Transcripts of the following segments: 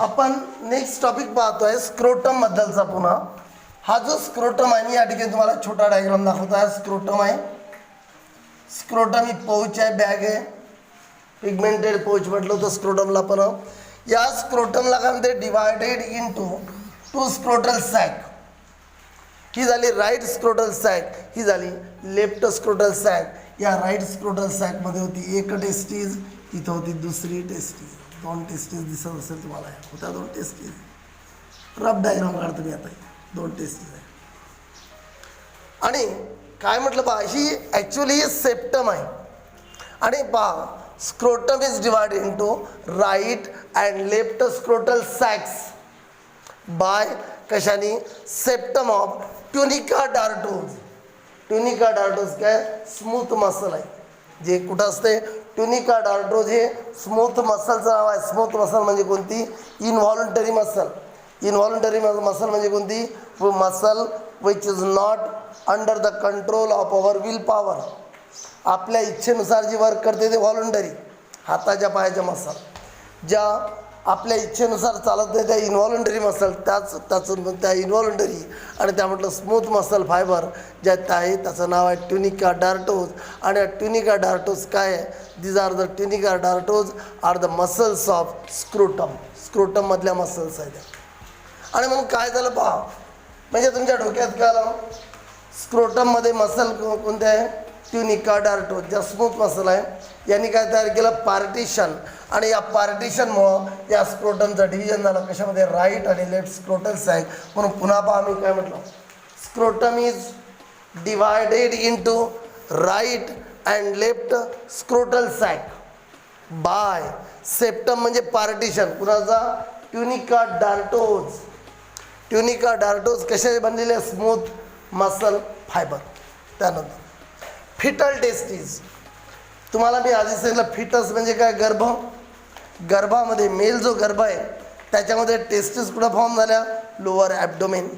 आपण next topic पाहतोय scrotum बद्दलचा पुन्हा. हा जो स्क्रोटम आहे या ठिकाणी तुम्हाला छोटा डायग्राम दाखवतो आहे. स्क्रोटम आहे. स्क्रोटम ही पाउच आहे, बॅग आहे, पिगमेंटेड पाउच म्हटलं होतं स्क्रोटमला. पण या स्क्रोटमला काय म्हणते, divided into two scrotal sac. ही झाली राईट स्क्रोटल सॅक, ही झाली लेफ्ट स्क्रोटल सॅक. या राईट स्क्रोटल सॅकमध्ये होती एक टेस्टीज, इथं होती दुसरी टेस्टीज. दोन टेस्टीज दिसत असेल तुम्हाला, होत्या दोन टेस्टीज. रफ डायग्राम काढतो मी आता. दोन टेस्टीज आहे. आणि काय म्हटलं पहा, ही ॲक्च्युली सेप्टम आहे. आणि पहा scrotum is divided into right and left scrotal sacs by कशाने, septum of tunica dartos. Tunica dartos काय, स्मूथ मसल आहे. जे कुठं असते, ट्युनिका डार्टोज हे स्मूथ मसलचं नाव आहे. स्मूथ मसल म्हणजे कोणती, इनव्हॉलंटरी मसल. इनव्हॉलंटरी मसल म्हणजे कोणती, muscle which is not under the control of our will power. आपल्या इच्छेनुसार जी वर्क करते ते व्हॉलंटरी. हाताच्या पायाच्या मसल ज्या आपल्या इच्छेनुसार चालत नाही त्या इन्व्हॉलंटरी मसल, त्या इन्व्हॉलंटरी. आणि त्या म्हटलं स्मूथ मसल फायबर ज्यात आहे त्याचं नाव आहे ट्युनिका डार्टोज. आणि ट्युनिका डार्टोज काय आहे, these are the tunica dartos are the muscles of scrotum. स्क्रोटममधल्या मसल्स आहेत. आणि म्हणून काय झालं पहा, म्हणजे तुमच्या डोक्यात काय आलं, स्क्रोटममध्ये मसल कोणते आहे, ट्युनिका डार्टोज ज्या स्मूथ मसल आहे. यांनी काय तयार केलं, पार्टिशन. आणि या पार्टिशनमुळं या स्क्रोटमचं डिव्हिजन झालं कशामध्ये, राईट आणि लेफ्ट स्क्रोटल सॅक. म्हणून पुन्हा पहा मी काय म्हटलं, scrotum is divided into right and left scrotal sac by septum म्हणजे पार्टिशन. कुणाचा, ट्युनिका डार्टोज. ट्युनिका डार्टोज कशाचे बनलेले, स्मूथ मसल फायबर. त्यानंतर फिटल टेस्टीज. तुम्हाला मी आधी सांगितलं फिटस म्हणजे काय, गर्भ. गर्भामध्ये मेल जो गर्भ आहे त्याच्यामध्ये टेस्टीज कुठं फॉर्म झाल्या, लोअर ॲब्डोमेन.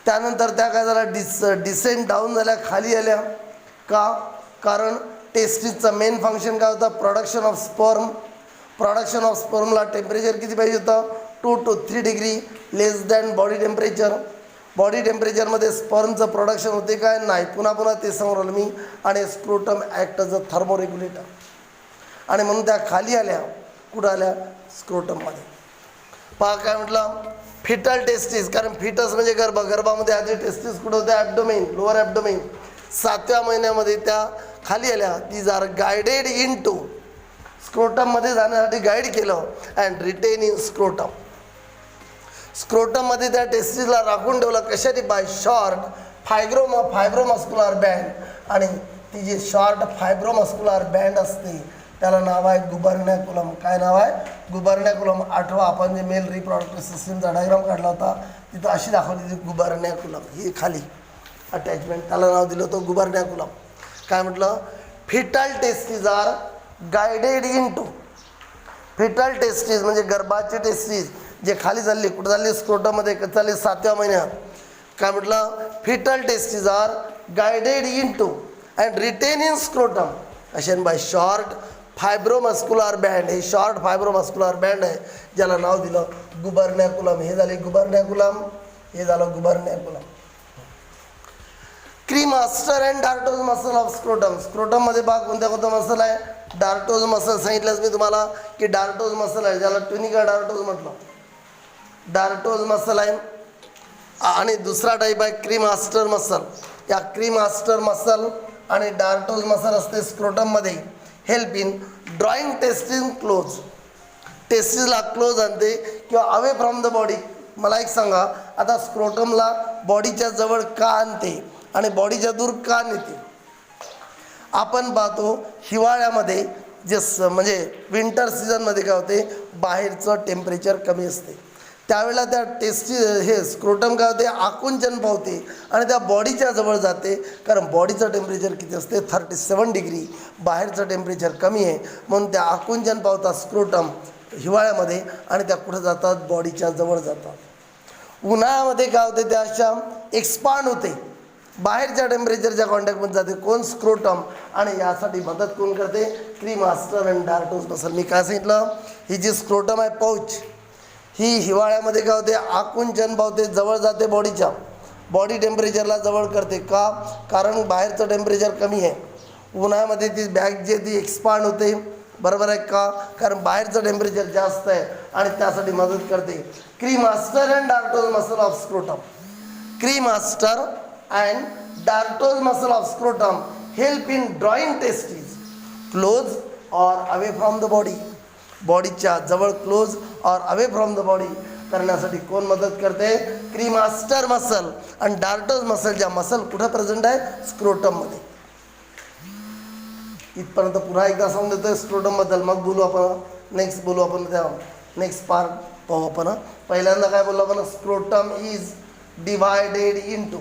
त्यानंतर त्या काय झाल्या, डिसेंट डाऊन झाल्या, खाली आल्या. का, कारण टेस्टीजचा मेन फंक्शन काय होता, production of sperm. Production of स्पर्मला टेम्परेचर किती पाहिजे होतं, 2 to 3 degree less than body temperature. Body टेम्परेचरमध्ये स्पर्मचं प्रोडक्शन होते काय, नाही. पुन्हा ते समोर आलं मी. आणि scrotum act as a thermoregulator. आणि म्हणून त्या खाली आल्या, कुठं आल्या, स्क्रोटममध्ये. पहा काय म्हटलं, फिटल टेस्टीज. कारण फिटस म्हणजे गर्भ. गर्भामध्ये आधी टेस्टीज कुठं होत्या, ॲब्डोमेन, लोअर ॲब्डोमेन. 7व्या महिन्यामध्ये त्या खाली आल्या. These are guided in to स्क्रोटममध्ये जाण्यासाठी गाईड केलं अँड रिटेन इन स्क्रोटम. स्क्रोटममध्ये त्या टेस्टीजला राखून ठेवलं कशाने, बाय शॉर्ट फायब्रोमस्क्युलर बँड. आणि ती जी शॉर्ट फायब्रोमस्क्युलर बँड असते त्याला नाव आहे गुबर्नॅक्युलम. काय नाव आहे, गुबर्नॅक्युलम. आठवा आपण जे मेल रिप्रोडक्टिव्ह सिस्टीमचा डायग्राम काढला होता तिथं अशी दाखवली ती गुबर्नॅक्युलम. ही खाली अटॅचमेंट, त्याला नाव दिलं होतं गुबर्नॅक्युलम. काय म्हटलं, foetal testes are guided in to. Foetal testes म्हणजे गर्भाचे टेस्टीज जे खाली चालले, कुठं चालले, स्क्रोटममध्ये चालले 7व्या महिन्यात. काय म्हटलं, foetal testes are guided in to and retain in scrotum असे बाय शॉर्ट फायब्रोमस्क्युलर बँड. हे शॉर्ट फायब्रोमस्क्युलर बँड आहे ज्याला नाव दिलं गुबर्नॅक्युलम. हे झाले गुबर्नॅक्युलम, हे झालं गुबर्नॅक्युलम. क्रीमास्टर and dartos muscle of scrotum. स्क्रोटममध्ये भाग कोणत्या मसल आहे, डार्टोज मसल. सांगितलंच मी तुम्हाला की डार्टोज मसल आहे ज्याला ट्युनिका डार्टोज म्हटलं. डार्टोज मसल आहे. आणि दुसरा टाईप आहे क्रीमास्टर मसल. या क्रीमास्टर मसल आणि डार्टोज मसल असते स्क्रोटममध्ये. Help in drawing testing close. टेस्टीजला क्लोज आणते किंवा अवे फ्रॉम द बॉडी. मला एक सांगा, आता स्क्रोटमला बॉडीच्या जवळ का आणते आणि बॉडीच्या दूर का नेते. आपण पाहतो हिवाळ्यामध्ये जे म्हणजे विंटर सीझनमध्ये काय होते, बाहेरचं टेम्परेचर कमी असते. त्यावेळेला त्या हे स्क्रोटम काय होते, आकुंचन पावते आणि त्या बॉडीच्या जवळ जाते. कारण बॉडीचं टेम्परेचर किती असते, 37 डिग्री. बाहेरचं टेम्परेचर कमी आहे म्हणून त्या आकुंचन पावतात स्क्रोटम हिवाळ्यामध्ये. आणि त्या कुठं जातात, बॉडीच्या जवळ जातात. उन्हाळ्यामध्ये काय होते, त्या अशा एक्सपांड होते, बाहेरच्या टेम्परेचरच्या कॉन्टॅक्टमध्ये जाते. कोण, स्क्रोटम. आणि यासाठी मदत कोण करते, क्रीमास्टर अँड डार्टोज मसल. मी काय सांगितलं, ही जी स्क्रोटम आहे पाऊच, ही हिवाळ्यामध्ये काय होते, आकुंचन पावते, जवळ जाते बॉडीच्या, बॉडी टेम्परेचरला जवळ करते. का? कारण बाहेरचं टेम्परेचर कमी आहे. उन्हाळ्यामध्ये ती बॅग जी आहे ती एक्सपांड होते, बरोबर आहे का? कारण बाहेरचं टेम्परेचर जास्त आहे आणि त्यासाठी मदत करते. Cremaster and dartos muscle of scrotum. Cremaster and dartos muscle of scrotum help in drawing testes close और अवे फ्रॉम द बॉडी. बॉडीच्या जवळ क्लोज और अवे फ्रॉम द बॉडी करण्यासाठी कोण मदत करते? क्रीमास्टर मसल आणि डार्टोज मसल. ज्या मसल कुठं प्रेझेंट आहे? स्क्रोटममध्ये. इथपर्यंत पुन्हा एकदा सांगून देतोय स्क्रोटमबद्दल, मग बोलू आपण, नेक्स्ट बोलू आपण, त्या नेक्स्ट पार्ट पाहू आपण. पहिल्यांदा काय बोललो आपण? Scrotum is divided into,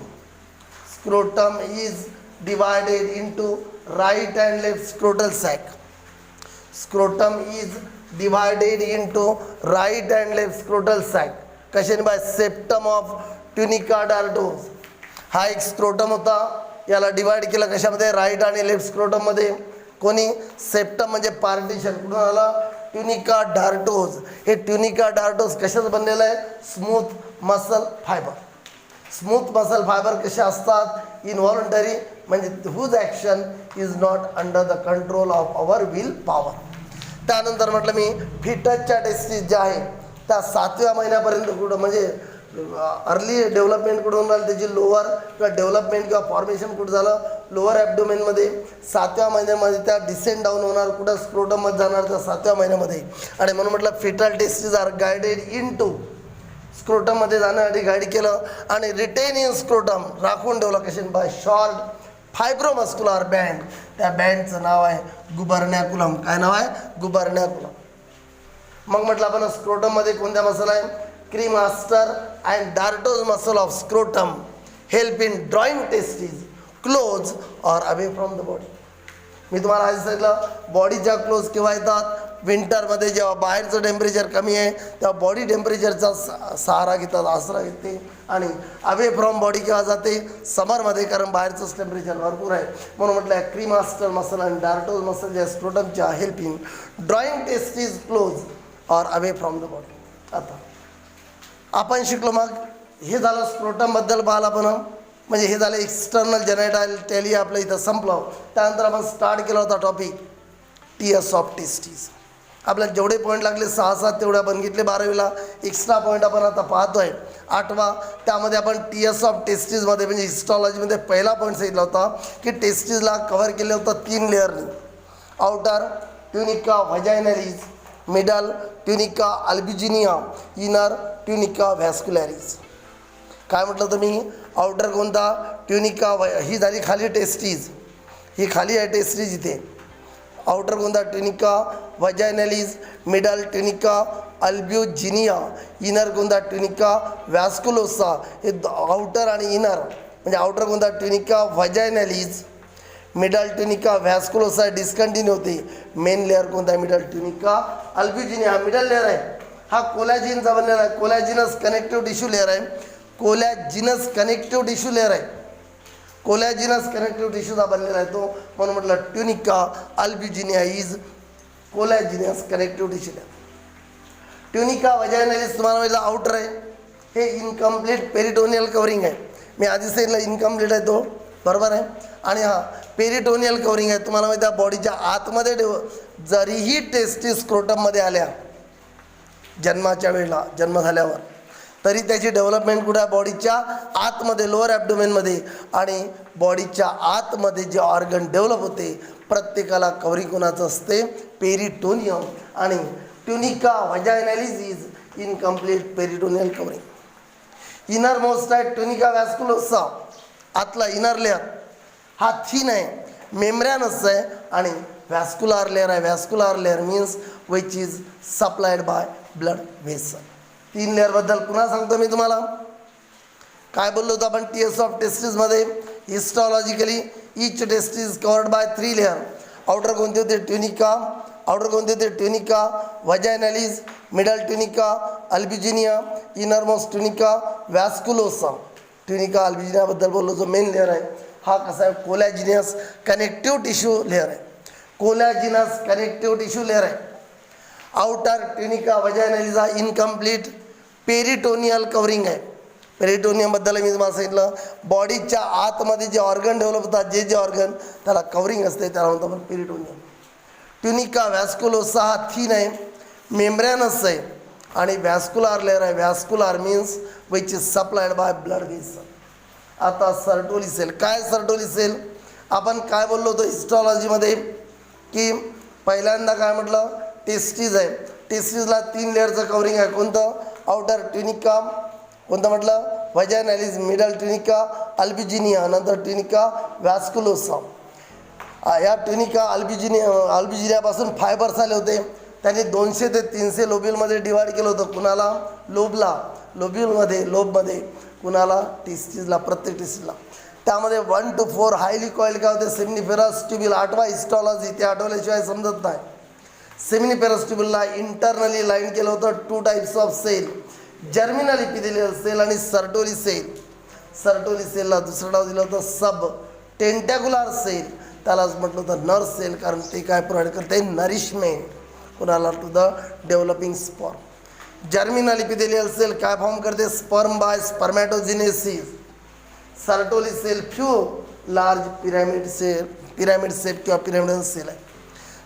scrotum is divided into right and left scrotal sac. Scrotum is divided into right and left scrotal sac. कशाने? By septum of tunica dartos. हा एक स्क्रोटम होता, याला डिवाइड केला कशामध्ये? राईट आणि लेफ्ट स्क्रोटममध्ये. कोणी? Septum म्हणजे पार्टिशन. कुठून आला? Tunica dartos. हे ट्युनिका डार्टोज कशाचं बनलेलं आहे? Smooth muscle fibre. Smooth muscle fibre कसे असतात? इनव्हॉलंटरी, म्हणजे whose action is not under the control of our will power. त्यानंतर म्हटलं मी फिटसच्या टेस्टीज ज्या आहेत त्या 7व्या महिन्यापर्यंत कुठं, म्हणजे अर्ली डेव्हलपमेंट कुठून झालं, त्याची लोअर किंवा डेव्हलपमेंट किंवा फॉर्मेशन कुठं झालं? लोअर ॲब्डोमेनमध्ये. 7व्या महिन्यामध्ये त्या डिसेंड डाऊन होणार कुठं? स्क्रोटममध्ये जाणार त्या 7व्या महिन्यामध्ये. आणि म्हणून म्हटलं foetal testes are guided in to, स्क्रोटममध्ये जाण्यासाठी गाईड केलं. आणि रिटेन इन स्क्रोटम, राखून ठेवलं कशाने? By short fibromuscular band. त्या बँडचं नाव आहे गुबर्नॅक्युलम. काय नाव आहे? गुबर्नॅक्युलम. मग म्हटलं आपण स्क्रोटममध्ये कोणत्या मसल आहे? Cremaster and dartos muscle of scrotum help in drawing testes close और अवे फ्रॉम द बॉडी. मी तुम्हाला आधी सांगितलं बॉडीच्या क्लोज केव्हा येतात? विंटरमध्ये, जेव्हा बाहेरचं टेम्परेचर कमी आहे तेव्हा बॉडी टेम्परेचरचा सहारा घेतात, आसरा घेते. आणि अवे फ्रॉम बॉडी केव्हा जाते? समरमध्ये, कारण बाहेरचंच टेम्परेचर भरपूर आहे. म्हणून म्हटलं क्रीमास्टर मसल आणि डार्टोज मसल ज्या स्क्रोटमच्या हेल्पिंग ड्रॉइंग टेस्टीज क्लोज और अवे फ्रॉम द बॉडी. आता आपण शिकलो. मग हे झालं स्क्रोटमबद्दल पाहिलं आपण, म्हणजे हे झालं एक्सटर्नल जेनेटालिटी आपलं इथं संपलं. त्यानंतर आपण स्टार्ट केला होता टॉपिक टीएस ऑफ टेस्टीज. आपल्याला जेवढे पॉईंट लागले 6-7 तेवढे आपण घेतले. 12वीला एक्स्ट्रा पॉईंट आपण आता पाहतोय 8वा. त्यामध्ये आपण टीएस ऑफ टेस्टीजमध्ये म्हणजे हिस्टॉलॉजीमध्ये पहिला पॉईंट सांगितला होता की टेस्टीजला कव्हर केलं होतं 3 लेअरनी. Outer tunica vaginalis, middle tunica albuginea, inner tunica vascularis. काय म्हटलं तुम्ही? आउटर कोणता? ट्युनिका, ही झाली खाली टेस्टीज, ही खाली आहे टेस्टीज इथे. आउटर कोणता? Tunica vaginalis, middle tunica albuginea, inner कोणता? Tunica vasculosa. हे आउटर आणि इनर, म्हणजे आउटर कोणता? Tunica vaginalis, middle tunica vasculosa discontinue होते. मेन लेअर कोणता आहे? Middle tunica albuginea. हा मिडल लेअर आहे, हा कोलॅजिनचा बनलेला आहे. कोलॅजिनस कनेक्टिव्ह टिश्यू लेअर आहे. कोलॅजिनस कनेक्टिव्ह टिश्यू लेअर आहे. कोलॅजिनस कनेक्टिव्ह टिश्यूचा बनलेला आहे तो. म्हणून म्हटलं tunica albuginea is collagenous connective tissue layer. Tunica vaginalis तुम्हाला माहिती आउटर आहे. हे इनकम्प्लीट पेरिटोनियल कवरिंग आहे. मी आधी सांगितलं इनकम्प्लीट आहे तो, बरोबर आहे. आणि हा पेरिटोनियल कवरिंग आहे. तुम्हाला माहिती आहे बॉडीच्या आतमध्ये जरीही टेस्टीज स्क्रोटममध्ये आल्या जन्माच्या वेळेला, जन्म झाल्यावर, तरी त्याची डेव्हलपमेंट कुठे आहे? बॉडीच्या आतमध्ये, लोअर ॲब्डोमेनमध्ये. आणि बॉडीच्या आतमध्ये जे ऑर्गन डेव्हलप होते प्रत्येकाला कवरिंग कोणाचं असते? पेरिटोनियम. आणि tunica vaginalis is incomplete peritoneal covering. Inner most आहे ट्युनिका व्हॅस्क्युलोसा, आतला इनर लेअर हा थिन आहे, मेम्ब्रेनस आहे. आणि व्हॅस्क्युलर लेअर आहे. Vascular layer means which is supplied by blood vessel. 3 लेअरबद्दल पुन्हा सांगतो मी तुम्हाला. काय बोललो होतो आपण टीएस ऑफ टेस्टीजमध्ये? Histologically each testes covered by 3 layer. Outer कोणते होते? ट्युनिका. आउटर कोणते होते? Tunica vaginalis, middle tunica albuginea, inner most tunica व्हॅस्क्युलोसा. Tunica अल्ब्युजिनियाबद्दल बोललो, जो मेन लेअर आहे हा कसा आहे? कोलॅजिनियस कनेक्टिव्ह टिश्यू लेअर आहे. कोलॅजिनस कनेक्टिव्ह टिश्यू लेअर आहे. आउटर ट्युनिका व्हजायनॅलिज हा इनकम्प्लीट पेरिटोनियल कव्हरिंग आहे. पेरिटोनियमबद्दल मी तुम्हाला सांगितलं, बॉडीच्या आतमध्ये जे ऑर्गन डेव्हलप होतात, जे जे ऑर्गन त्याला कव्हरिंग असते त्याला म्हणतो आपण पेरिटोनियम. ट्युनिका व्हॅस्क्युलोसा हा थीन आहे, मेम्ब्रेनस आहे आणि व्हॅस्क्युलार लेअर आहे. Vascular means which is supplied by blood vessel. आता सर्टोली सेल काय? सर्टोली सेल आपण काय बोललो होतो हिस्टॉलॉजीमध्ये की पहिल्यांदा काय म्हटलं, टेस्टीज आहे. टेस्टीजला 3 लेअरचं कव्हरिंग आहे. कोणतं? आउटर ट्युनिका, कोणतं म्हटलं? व्हजायनॅलिस, मिडल ट्युनिका अल्बिजिनिया, नंतर ट्युनिका व्हॅस्क्युलोसा. या ट्युनिका अल्बिजिनियापासून फायबर्स आले होते. त्यांनी 200 ते 300 लोब्युलमध्ये डिवाइड केलं होतं. कुणाला? लोबला, लोबमध्ये कुणाला? टेस्टीजला, प्रत्येक टेस्टीजला. त्यामध्ये 1 to 4 हायली कॉइल्ड काय होते? सेमिनिफेरस ट्युब्युल. 8वा हिस्टॉलॉजी, ते आठवल्याशिवाय समजत नाही. सेमिनिफेरस ट्युब्युलला इंटरनली लाईन केलं होतं. 2 types of cell, germinal epithelial cell आणि सर्टोली सेल. सर्टोली सेलला दुसरं नाव दिलं होतं सब टेंटॅक्युलर सेल. त्यालाच म्हटलं होतं नर्स सेल, कारण ते काय प्रोव्हाइड करते? नरिशमेंट कुणाला? To the developing sperm. Germinal epithelial cell काय फॉर्म करते? Sperm by spermatogenesis. Sertoli cell few large pyramid shape किंवा पिरॅमिडल सेल आहे.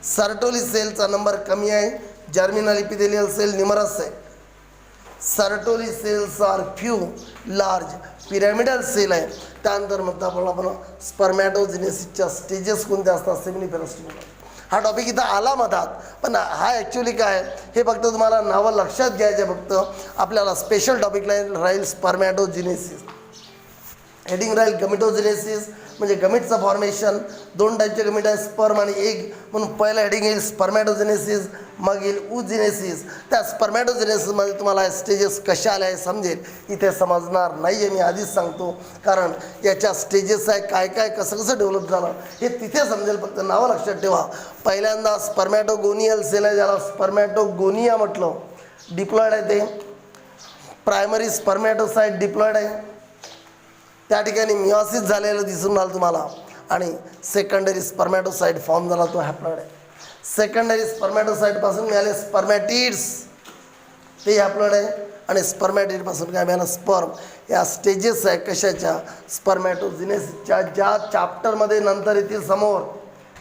सर्टोली सेलचा नंबर कमी आहे. जर्मिनल इपिथेलियल सेल निमरस आहे. Sertoli cells are few large pyramidal cell आहे. त्यानंतर म्हणतो आपण स्पर्मॅटोजिनेसिसच्या स्टेजेस कोणत्या असतात? Seminiferous tubule. हा टॉपिक इथं आला मधात, पण हा ॲक्च्युली काय हे फक्त तुम्हाला नावं लक्षात घ्यायचे. फक्त आपल्याला स्पेशल टॉपिकला राहील स्पर्मॅटोजिनेसिस. हेडिंग राहील गमिटोजिनेसिस, म्हणजे गमिटचं फॉर्मेशन. 2 टाईपचे गमिट आहे, स्पर्म आणि एग. म्हणून पहिलं हेडिंग येईल स्पर्मॅटोजिनेसिस, मग येईल उजिनेसिस. त्या स्पर्मॅटोजिनेसिसमध्ये तुम्हाला स्टेजेस कशा आल्या हे समजेल. इथे समजणार नाही आहे, मी आधीच सांगतो, कारण याच्या स्टेजेस आहे, काय काय कसं कसं डेव्हलप झालं हे तिथे समजेल. फक्त नावं लक्षात ठेवा. पहिल्यांदा स्पर्मॅटोगोनियल सेल आहे, ज्याला स्पर्मॅटोगोनिया म्हटलं. डिप्लॉइड आहे ते. प्रायमरी स्पर्मॅटोसाइट डिप्लॉइड आहे. त्या ठिकाणी मिओसिस झालेलं दिसून राहिलं तुम्हाला. आणि सेकंडरी स्पर्मॅटोसाइट फॉर्म झाला, तो हॅप्लॉइड आहे. सेकंडरी स्पर्मॅटोसाइटपासून मिळाले स्पर्मॅटिड्स, ते हॅप्लॉइड आहे. आणि स्पर्मॅटिडपासून काय मिळालं? स्पर्म. या स्टेजेस आहे कशाच्या? स्पर्मॅटोजिनेसिसच्या, ज्या चॅप्टरमध्ये नंतर येतील समोर,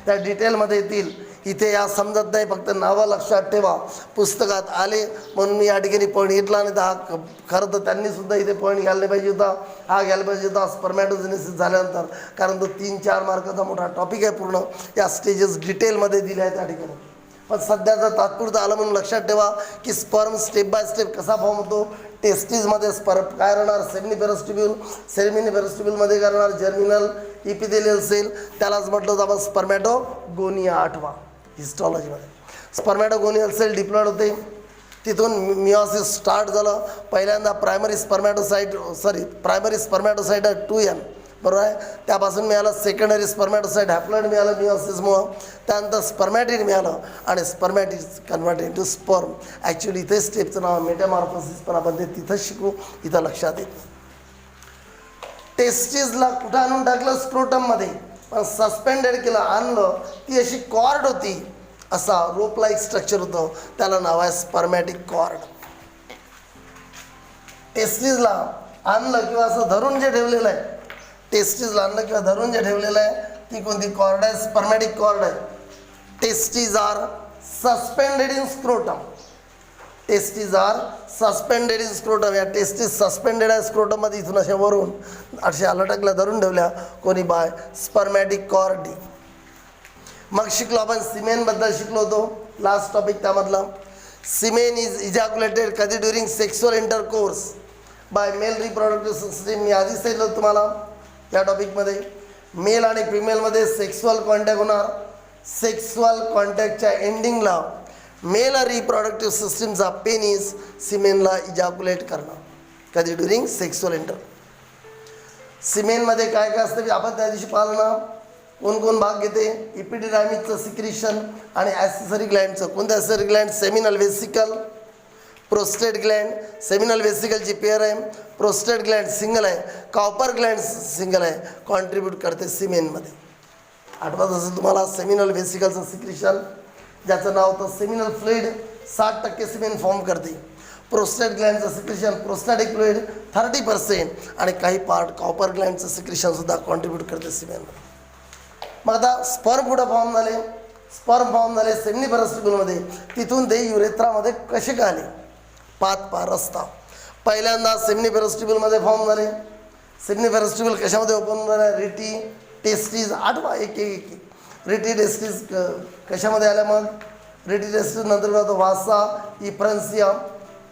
त्या डिटेलमध्ये येतील. इथे या समजत नाही, फक्त नावं लक्षात ठेवा. पुस्तकात आले म्हणून मी या ठिकाणी पॉईंट घेतला नाही. तर हा खरं तर त्यांनीसुद्धा इथे पॉईंट घ्यायला पाहिजे होता. हा घ्यायला पाहिजे होता स्पर्मॅटोजिनेसिस झाल्यानंतर, कारण तो 3-4 मार्काचा मोठा टॉपिक आहे. पूर्ण या स्टेजेस डिटेलमध्ये दिल्या आहेत त्या ठिकाणी. पण सध्याचं तात्पुरतं आलं म्हणून लक्षात ठेवा की स्पर्म स्टेप बाय स्टेप कसा फॉर्म होतो. टेस्टीजमध्ये काय राहणार? सेमिनिफेरस ट्युब्युल. सेमिनिफेरस ट्युब्युलमध्ये काय राहणार? Germinal epithelial cell. त्यालाच म्हटलं होतं आपण स्पर्मॅटोगोनिया. 8वा हिस्टॉलॉजीमध्ये स्पर्मॅटोगोनियल सेल डिप्लॉइड होते. तिथून मिओसिस स्टार्ट झालं. पहिल्यांदा प्रायमरी स्पर्मॅटोसाइट आहे 2n, बरोबर आहे. त्यापासून मिळालं सेकंडरी स्पर्मॅटोसाइट, हॅप्लॉइड मिळालं मिओसिसमुळं. त्यानंतर स्पर्मॅटिड मिळालं आणि स्पर्मॅटिड कन्व्हर्टेड टू स्पर्म. ॲक्च्युली इथे स्टेपचं नाव मेटामॉर्फोसिस, पण आपण ते तिथंच शिकू, इथं लक्षात येईल. टेस्टीजला कुठं आणून टाकलं? स्क्रोटममध्ये. पण सस्पेंडेड केलं, आणलं. ती अशी कॉर्ड होती, असा रोप लाईक स्ट्रक्चर होतं, त्याला नाव आहे स्पर्मॅटिक कॉर्ड. टेस्टीजला आणलं किंवा असं धरून जे ठेवलेलं आहे, टेस्टीजला आणलं किंवा धरून जे ठेवलेलं आहे, ती कोणती कॉर्ड आहे? स्पर्मॅटिक कॉर्ड आहे. Testes are suspended in scrotum. Testes are suspended in scrotum. या टेस्टीज सस्पेंडेड आहे स्क्रोटममध्ये. इथून अशा वरून अशा लटकल्या, धरून ठेवल्या कोणी? By spermatic cord. मग शिकलो आपण सिमेनबद्दल शिकलो होतो, लास्ट टॉपिक त्यामधला. सिमेन इज इजॅक्युलेटेड कधी? During sexual intercourse by male reproductive system. मी आधीच सांगितलं तुम्हाला या टॉपिकमध्ये. मेल आणि फिमेलमध्ये सेक्सुअल कॉन्टॅक्ट होणार. सेक्सुअल कॉन्टॅक्टच्या एंडिंगला मेल रिप्रोडक्टिव्ह सिस्टीमचा पेनिस सिमेनला इजॅक्युलेट करणार. कधी? During sexual inter. सिमेनमध्ये काय काय असतं आपण त्या दिवशी पाहिलं ना. कोण कोण भाग घेते? इपिडिडायमिकचं सिक्रिशन आणि ॲसेसरी ग्लँडचं. कोणतं accessory gland? Seminal vesicle, prostate gland. Seminal वेसिकलची पेअर आहे, प्रोस्टेट ग्लँड सिंगल आहे, कॉपर ग्लँड सिंगल आहे. कॉन्ट्रीब्यूट करते सिमेनमध्ये. आठवत असेल तुम्हाला सेमिनल वेसिकलचं सिक्रिशन, ज्याचं नाव होतं सेमिनल फ्लुइड. 60% सिमेन फॉर्म करते. प्रोस्टेट ग्लँडचं सिक्रेशन प्रोस्टॅटिक फ्लुइड 30% आणि काही पार्ट कॉपर ग्लँडचं सिक्रेशनसुद्धा कॉन्ट्रीब्यूट करते सिमेनमध्ये. मग आता स्पर्म कुठं फॉर्म झाले, स्पर्म फॉर्म झाले सेमिनिफरस ट्युब्यूलमध्ये. तिथून ते युरेथ्रामध्ये कसे का आले, रस्ता. पहिल्यांदा सेमिनिफरस ट्युब्यूलमध्ये फॉर्म झाले. सेमिनिफरस ट्युब्यूल कशामध्ये ओपन झाला, रिटी टेस्टीज. आठवा एक एक एक रिटी टेस्टीज कशामध्ये आल्या, मग रिटी टेस्टीज नंतर काय होतं, वासा इफ्रन्सियम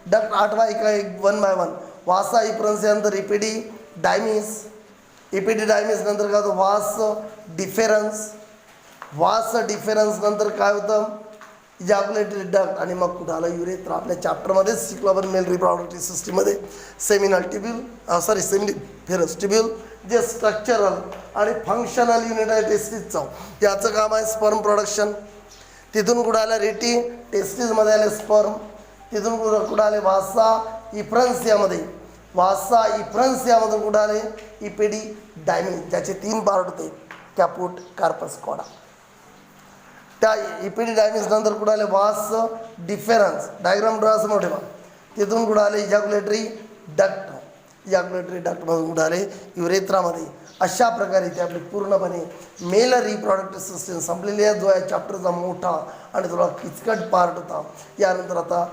डक्ट. आठवा एक 1 बाय 1 वासा इफ्रन्सियम नंतर इपिडिडायमिस. इपिडिडायमिस नंतर काय होतं, वास डिफेरन्स. वास डिफेरन्स नंतर काय होतं, इजॅक्युलेटरी डक्ट. आणि मग कुठं आलं, युरेथ्रा. आपल्या चॅप्टरमध्ये शिकलो मेल रिप्रोडक्टिव्ह सिस्टीममध्ये सेमिनल ट्युब्यूल सेमिनिफरस ट्युब्यूल जे स्ट्रक्चरल आणि फंक्शनल युनिट आहे टेस्टिसचं, याचं काम आहे स्पर्म प्रोडक्शन. तिथून कुठं आलं, रेटी टेस्टिसमध्ये आले स्पर्म. तिथून कुठं आले, वासा इफ्रन्सियामध्ये. वासा इफ्रन्सियामधून कुठं आले, इपिडिडायमिस, ज्याचे 3 पार्ट होते, कॅपुट कार्पस कॉडा. त्या इपिडिडायमिस नंतर कुठं आले, वास डिफेरन्स. डायग्राम ड्रॉ समोर ठेवा. तिथून कुठं आले, इजॅक्युलेटरी डक्ट. इजॅक्युलेटरी डक्टमधून कुठं आले, युरेथ्रामध्ये. अशा प्रकारे ते आपली पूर्णपणे मेल रिप्रोडक्टिव्ह सिस्टीम संपलेली आहे, जो या चॅप्टरचा मोठा आणि थोडा किचकट पार्ट होता. यानंतर आता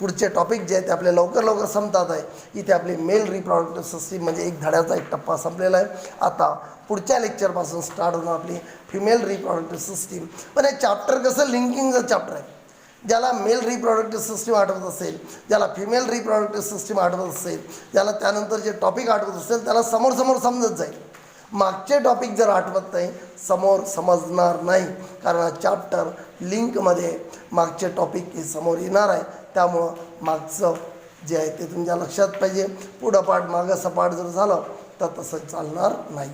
पुढचे टॉपिक जे आहेत ते आपले लवकर संपतात आहे. इथे आपली मेल रिप्रोडक्टिव्ह सिस्टीम म्हणजे एक धड्याचा एक टप्पा संपलेला आहे. आता पुढच्या लेक्चरपासून स्टार्ट होणार आपली फिमेल रिप्रोडक्टिव्ह सिस्टीम. पण हे चॅप्टर कसं लिंकिंगचं चॅप्टर आहे. ज्याला मेल रिप्रोडक्टिव्ह सिस्टीम आठवत असेल, ज्याला फिमेल रिप्रोडक्टिव्ह सिस्टीम आठवत असेल, ज्याला त्यानंतर जे टॉपिक आठवत असेल त्याला समोर समजत जाईल. मागचे टॉपिक जर आठवत नाही, समोर समजणार नाही. कारण हा चॅप्टर लिंकमध्ये मागचे टॉपिक हे समोर येणार आहे. त्यामुळं मागचं जे आहे ते तुमच्या लक्षात पाहिजे. पुढं पाठ मागं सपाट जर झालं तर तसं चालणार नाही.